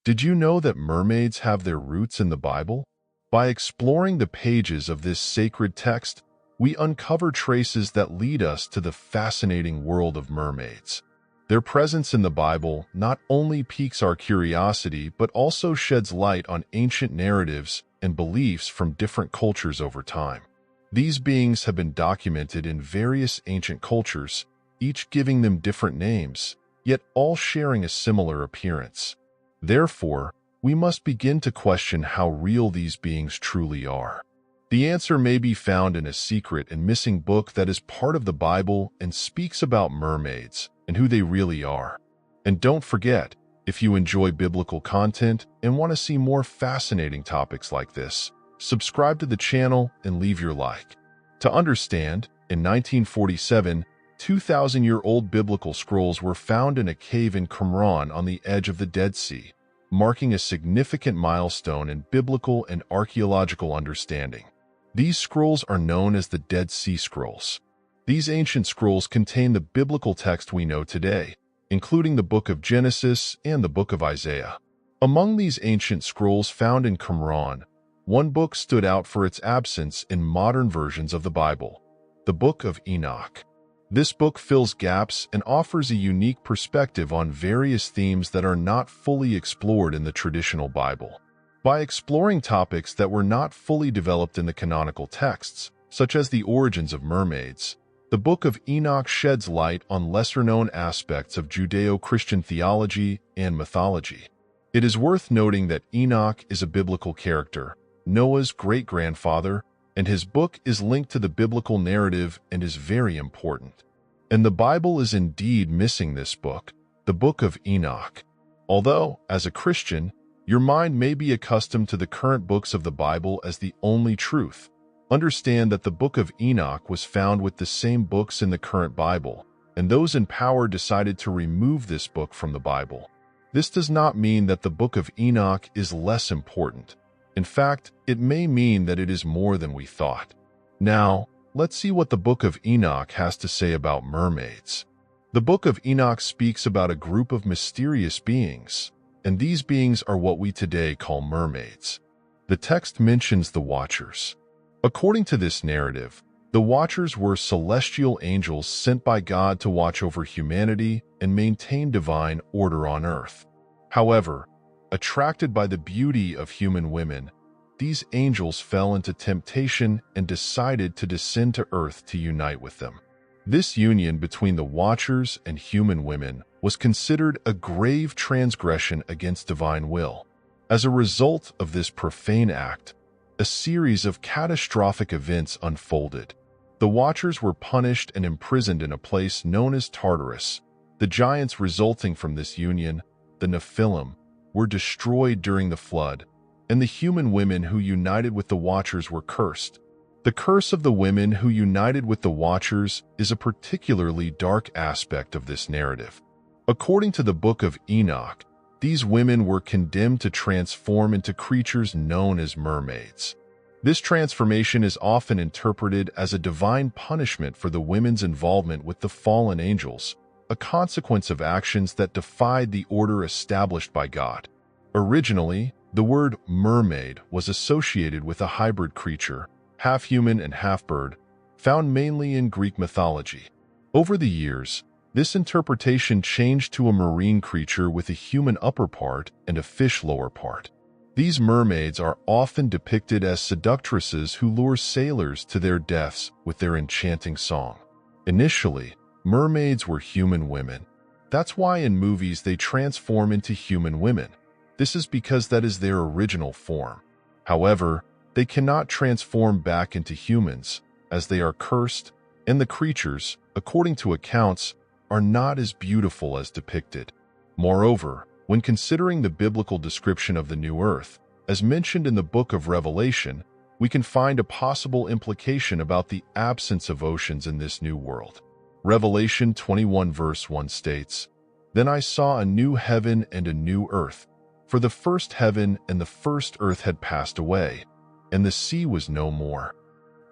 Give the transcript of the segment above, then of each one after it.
Did you know that mermaids have their roots in the Bible? By exploring the pages of this sacred text, we uncover traces that lead us to the fascinating world of mermaids. Their presence in the Bible not only piques our curiosity but also sheds light on ancient narratives and beliefs from different cultures over time. These beings have been documented in various ancient cultures, each giving them different names, yet all sharing a similar appearance. Therefore, we must begin to question how real these beings truly are. The answer may be found in a secret and missing book that is part of the Bible and speaks about mermaids and who they really are. And don't forget, if you enjoy biblical content and want to see more fascinating topics like this, subscribe to the channel and leave your like. To understand, in 1947, 2,000-year-old biblical scrolls were found in a cave in Qumran on the edge of the Dead Sea, marking a significant milestone in biblical and archaeological understanding. These scrolls are known as the Dead Sea Scrolls. These ancient scrolls contain the biblical text we know today, including the book of Genesis and the book of Isaiah. Among these ancient scrolls found in Qumran, one book stood out for its absence in modern versions of the Bible, the Book of Enoch. This book fills gaps and offers a unique perspective on various themes that are not fully explored in the traditional Bible. By exploring topics that were not fully developed in the canonical texts, such as the origins of mermaids, the Book of Enoch sheds light on lesser-known aspects of Judeo-Christian theology and mythology. It is worth noting that Enoch is a biblical character, Noah's great-grandfather, and his book is linked to the biblical narrative and is very important. And the Bible is indeed missing this book, the Book of Enoch. Although, as a Christian, your mind may be accustomed to the current books of the Bible as the only truth, understand that the Book of Enoch was found with the same books in the current Bible, and those in power decided to remove this book from the Bible. This does not mean that the Book of Enoch is less important. In fact, it may mean that it is more than we thought. Now, let's see what the Book of Enoch has to say about mermaids. The Book of Enoch speaks about a group of mysterious beings, and these beings are what we today call mermaids. The text mentions the Watchers. According to this narrative, the Watchers were celestial angels sent by God to watch over humanity and maintain divine order on earth. However, attracted by the beauty of human women, these angels fell into temptation and decided to descend to earth to unite with them. This union between the Watchers and human women was considered a grave transgression against divine will. As a result of this profane act, a series of catastrophic events unfolded. The Watchers were punished and imprisoned in a place known as Tartarus. The giants resulting from this union, the Nephilim, were destroyed during the flood, and the human women who united with the Watchers were cursed. The curse of the women who united with the Watchers is a particularly dark aspect of this narrative. According to the Book of Enoch, these women were condemned to transform into creatures known as mermaids. This transformation is often interpreted as a divine punishment for the women's involvement with the fallen angels, a consequence of actions that defied the order established by God. Originally, the word mermaid was associated with a hybrid creature, half human and half bird, found mainly in Greek mythology. Over the years, this interpretation changed to a marine creature with a human upper part and a fish lower part. These mermaids are often depicted as seductresses who lure sailors to their deaths with their enchanting song. Initially, mermaids were human women. That's why in movies they transform into human women. This is because that is their original form. However, they cannot transform back into humans, as they are cursed, and the creatures, according to accounts, are not as beautiful as depicted. Moreover, when considering the biblical description of the new earth, as mentioned in the book of Revelation, we can find a possible implication about the absence of oceans in this new world. Revelation 21 verse 1 states, "Then I saw a new heaven and a new earth, for the first heaven and the first earth had passed away, and the sea was no more."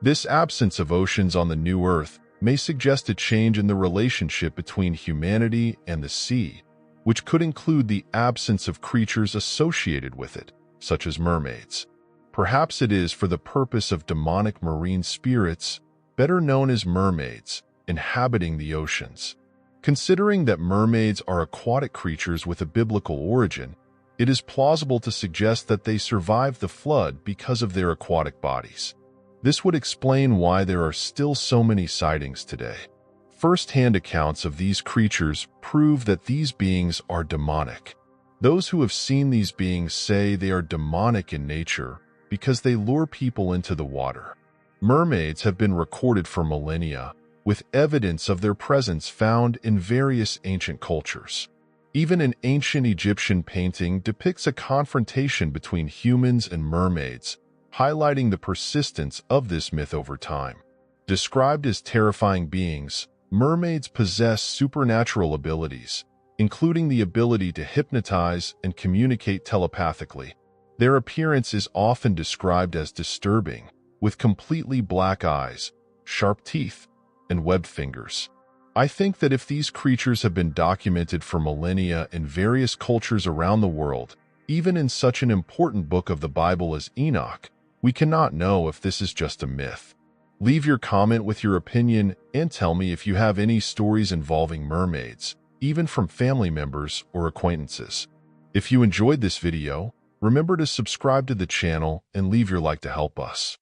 This absence of oceans on the new earth may suggest a change in the relationship between humanity and the sea. which could include the absence of creatures associated with it, such as mermaids. Perhaps it is for the purpose of demonic marine spirits, better known as mermaids, inhabiting the oceans. Considering that mermaids are aquatic creatures with a biblical origin, it is plausible to suggest that they survived the flood because of their aquatic bodies. This would explain why there are still so many sightings today. First-hand accounts of these creatures prove that these beings are demonic. Those who have seen these beings say they are demonic in nature because they lure people into the water. Mermaids have been recorded for millennia, with evidence of their presence found in various ancient cultures. Even an ancient Egyptian painting depicts a confrontation between humans and mermaids, highlighting the persistence of this myth over time. Described as terrifying beings, mermaids possess supernatural abilities, including the ability to hypnotize and communicate telepathically. Their appearance is often described as disturbing, with completely black eyes, sharp teeth, and webbed fingers. I think that if these creatures have been documented for millennia in various cultures around the world, even in such an important book of the Bible as Enoch, we cannot know if this is just a myth. Leave your comment with your opinion and tell me if you have any stories involving mermaids, even from family members or acquaintances. If you enjoyed this video, remember to subscribe to the channel and leave your like to help us.